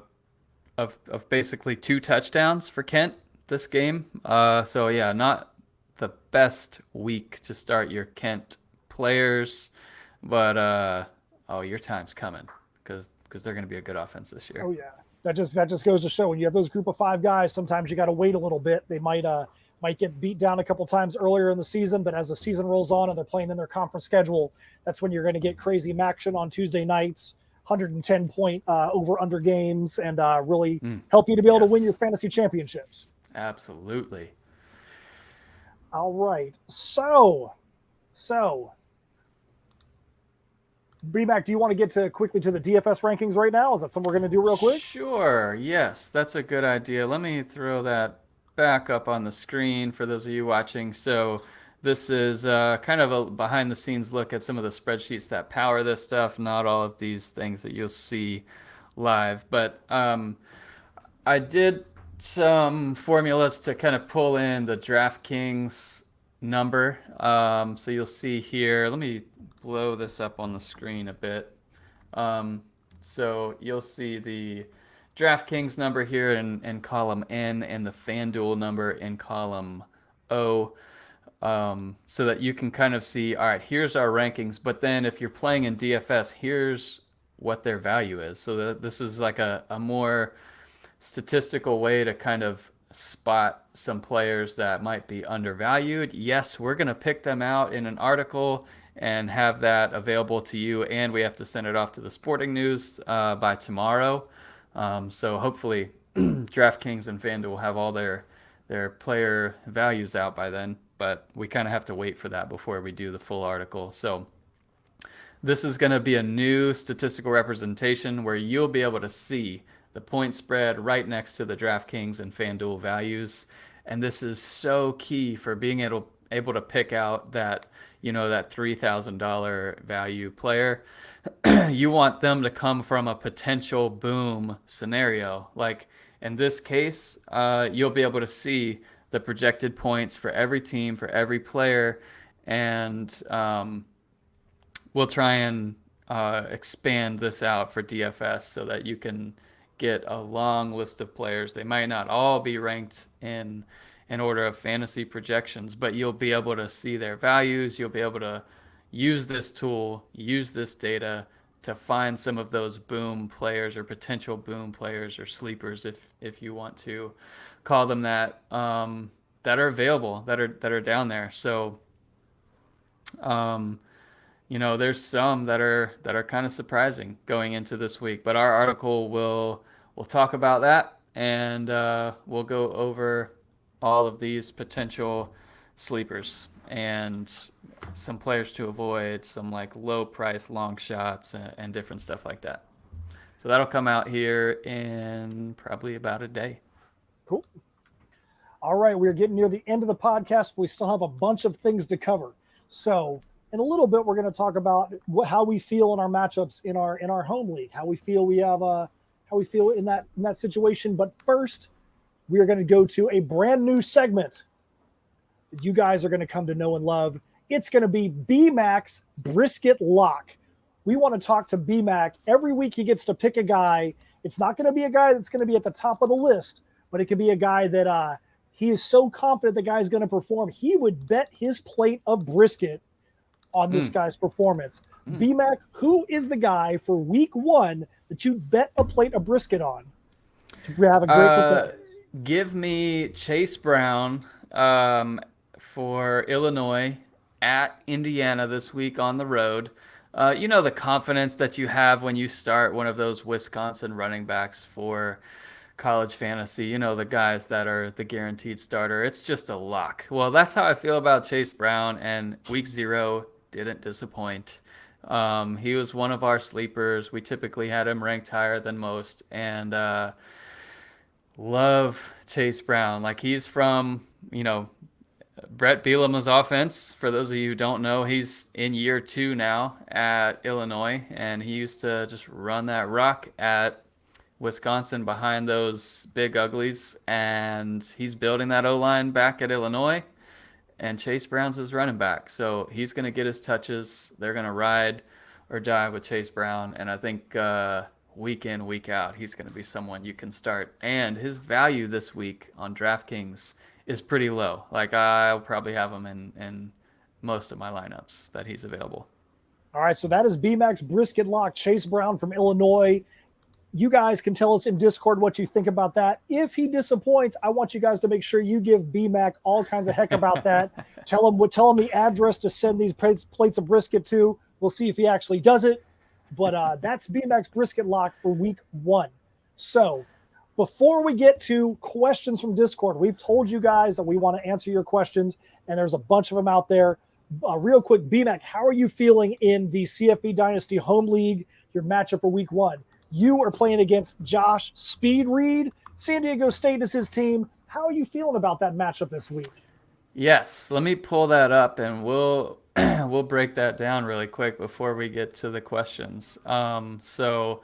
basically 2 touchdowns for Kent this game. So yeah, not the best week to start your Kent players, but your time's coming because they're going to be a good offense this year. Oh yeah, that just goes to show when you have those group of 5 guys, sometimes you got to wait a little bit. They might get beat down a couple times earlier in the season, but as the season rolls on and they're playing in their conference schedule, that's when you're going to get crazy action on Tuesday nights, 110-point over/under games, and really help you to be able to win your fantasy championships. Absolutely. All right. So, B-Mac, do you want to get quickly to the DFS rankings right now? Is that something we're going to do real quick? Sure. Yes, that's a good idea. Let me throw that back up on the screen for those of you watching. So this is kind of a behind-the-scenes look at some of the spreadsheets that power this stuff, not all of these things that you'll see live. But I did some formulas to kind of pull in the DraftKings number. So you'll see here, let me blow this up on the screen a bit. So you'll see the DraftKings number here in column N and the FanDuel number in column O, so that you can kind of see, all right, here's our rankings, but then if you're playing in DFS, here's what their value is. So this is like a more statistical way to kind of spot some players that might be undervalued. Yes, we're going to pick them out in an article and have that available to you, and we have to send it off to the Sporting News by tomorrow. So hopefully DraftKings and FanDuel will have all their player values out by then, but we kind of have to wait for that before we do the full article. So this is going to be a new statistical representation where you'll be able to see the point spread right next to the DraftKings and FanDuel values. And this is so key for being able to pick out that, that $3,000 value player. You want them to come from a potential boom scenario. Like in this case, you'll be able to see the projected points for every team, for every player, and we'll try and expand this out for DFS so that you can get a long list of players. They might not all be ranked in order of fantasy projections, but you'll be able to see their values. You'll be able to use this tool, use this data to find some of those boom players or potential boom players or sleepers, if you want to call them that, that are available, that are down there. So, there's some that are kind of surprising going into this week, but our article will talk about that, and we'll go over all of these potential sleepers and some players to avoid, some like low price long shots and different stuff like that. So that'll come out here in probably about a day. Cool. All right, we're getting near the end of the podcast. We still have a bunch of things to cover. So in a little bit, we're going to talk about how we feel in our matchups in our home league, how we feel in that situation. But first, we are going to go to a brand new segment that you guys are going to come to know and love. It's going to be B-Mac's Brisket Lock. We want to talk to B-Mac. Every week he gets to pick a guy. It's not going to be a guy that's going to be at the top of the list, but it could be a guy that he is so confident the guy's going to perform. He would bet his plate of brisket on this guy's performance. B-Mac, who is the guy for week 1 that you bet a plate of brisket on to have a great performance? Give me Chase Brown for Illinois at Indiana this week on the road. The confidence that you have when you start one of those Wisconsin running backs for college fantasy, the guys that are the guaranteed starter. It's just a lock. Well, that's how I feel about Chase Brown, and week 0, didn't disappoint. He was one of our sleepers. We typically had him ranked higher than most, and love Chase Brown. Like, he's from, Brett Bielema's offense. For those of you who don't know, he's in year 2 now at Illinois, and he used to just run that rock at Wisconsin behind those big uglies, and he's building that O-line back at Illinois, and Chase Brown's his running back. So he's going to get his touches. They're going to ride or die with Chase Brown, and I think week in, week out, he's going to be someone you can start. And his value this week on DraftKings is pretty low. Like, I'll probably have him in most of my lineups that he's available. All right, so that is BMAC's brisket lock, Chase Brown from Illinois. You guys can tell us in Discord what you think about that. If he disappoints, I want you guys to make sure you give BMAC all kinds of heck about that. Tell him the address to send these plates of brisket to. We'll see if he actually does it. But that's BMAC's brisket lock for week 1. So before we get to questions from Discord, we've told you guys that we want to answer your questions, and there's a bunch of them out there. Real quick, BMAC, how are you feeling in the CFB Dynasty Home League, your matchup for week 1? You are playing against Josh Speed Reed. San Diego State is his team. How are you feeling about that matchup this week? Yes, let me pull that up, and we'll break that down really quick before we get to the questions. So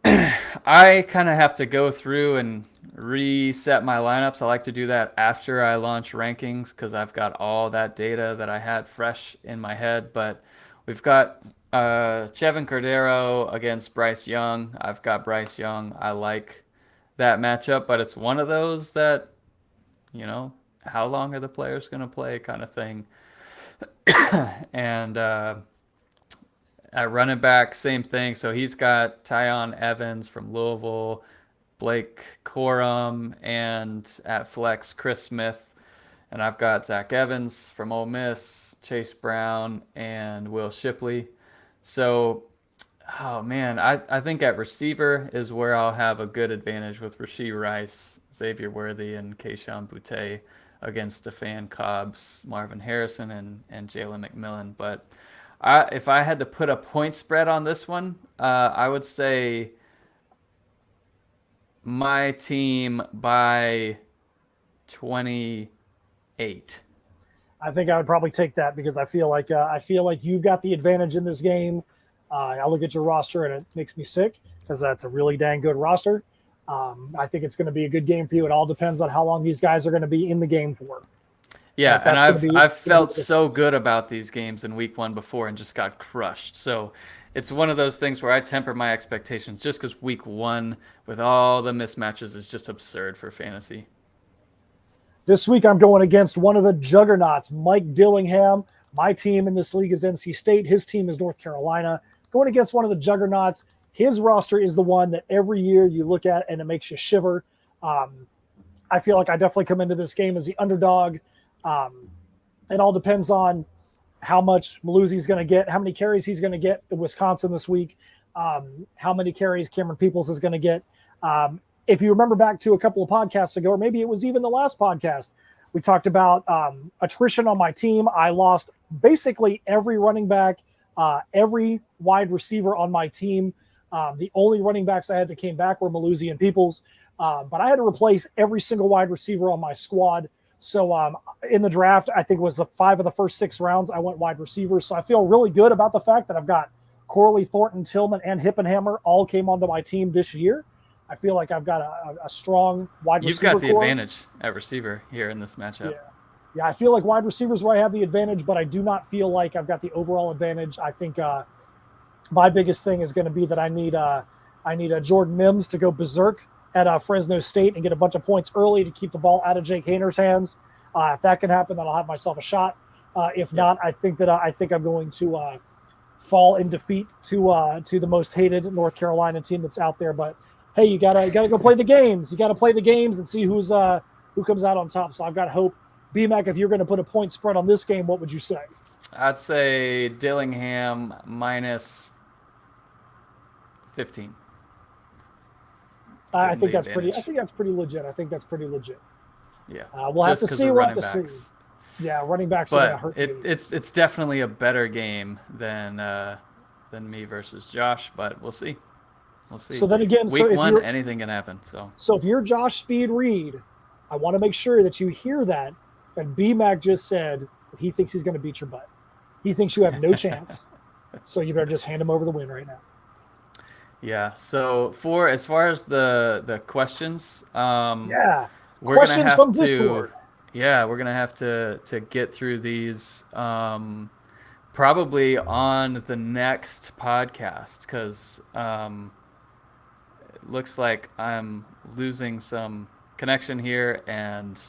I kind of have to go through and reset my lineups. I like to do that after I launch rankings because I've got all that data that I had fresh in my head. But we've got Chevin Cordero against Bryce Young. I've got Bryce Young. I like that matchup, but it's one of those that, how long are the players going to play kind of thing. And at running back, same thing. So he's got Tyon Evans from Louisville, Blake Corum, and at flex, Chris Smith. And I've got Zach Evans from Ole Miss, Chase Brown, and Will Shipley. So, oh man, I think at receiver is where I'll have a good advantage with Rashee Rice, Xavier Worthy, and Keyshawn Boutte against Stefan Cobbs, Marvin Harrison, and Jalen McMillan. But if I had to put a point spread on this one, I would say my team by 28. I think I would probably take that because I feel like you've got the advantage in this game. I look at your roster and it makes me sick because that's a really dang good roster. I think it's going to be a good game for you. It all depends on how long these guys are going to be in the game for. Yeah, and I've felt so good about these games in week 1 before and just got crushed. So it's one of those things where I temper my expectations just because week 1 with all the mismatches is just absurd for fantasy. This week I'm going against one of the juggernauts, Mike Dillingham. My team in this league is NC State. His team is North Carolina. Going against one of the juggernauts. His roster is the one that every year you look at and it makes you shiver. I feel like I definitely come into this game as the underdog. It all depends on how much Maluzzi's going to get, how many carries he's going to get in Wisconsin this week, how many carries Cameron Peoples is going to get. If you remember back to a couple of podcasts ago, or maybe it was even the last podcast, we talked about attrition on my team. I lost basically every running back, every wide receiver on my team. The only running backs I had that came back were Maluzzi and Peoples, but I had to replace every single wide receiver on my squad. So in the draft, I think it was the 5 of the first 6 rounds, I went wide receivers. So I feel really good about the fact that I've got Corley, Thornton, Tillman, and Hippenhammer all came onto my team this year. I feel like I've got a strong wide receiver. You've got the advantage at receiver here in this matchup. Yeah, I feel like wide receivers where I have the advantage, but I do not feel like I've got the overall advantage. I think my biggest thing is going to be that I need a Jordan Mims to go berserk at Fresno State and get a bunch of points early to keep the ball out of Jake Hayner's hands. If that can happen, then I'll have myself a shot. If not, I think I'm going to fall in defeat to the most hated North Carolina team that's out there. But hey, you gotta go play the games. You gotta play the games and see who comes out on top. So I've got hope. BMAC, if you're going to put a point spread on this game, what would you say? I'd say Dillingham minus 15. I think that's pretty legit. Yeah. We'll have to see. Yeah, running backs are But going to hurt you. it's definitely a better game than me versus Josh. But we'll see. We'll see. So then again, week one, anything can happen. So if you're Josh Speed Reed, I want to make sure that you hear that B-Mac just said that he thinks he's going to beat your butt. He thinks you have no chance. So you better just hand him over the win right now. Yeah. So as far as the questions, we're questions gonna have from Discord. Yeah, we're gonna have to get through these probably on the next podcast because it looks like I'm losing some connection here, and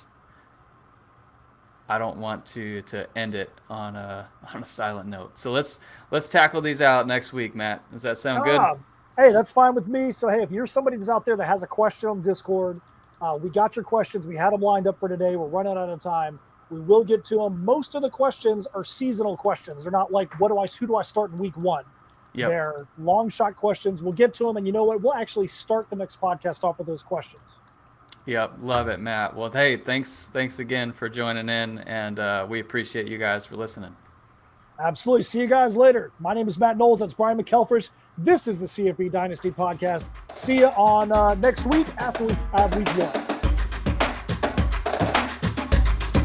I don't want to end it on a silent note. So let's tackle these out next week, Matt. Does that sound good? Hey, that's fine with me. So, hey, if you're somebody that's out there that has a question on Discord, we got your questions. We had them lined up for today. We're running out of time. We will get to them. Most of the questions are seasonal questions. They're not like, who do I start in week one? Yep. They're long shot questions. We'll get to them. And you know what? We'll actually start the next podcast off with those questions. Yep. Love it, Matt. Well, hey, thanks again for joining in. And we appreciate you guys for listening. Absolutely. See you guys later. My name is Matt Knowles. That's Brian McKelfresh. This is the CFB Dynasty Podcast. See you on next week after we have week one.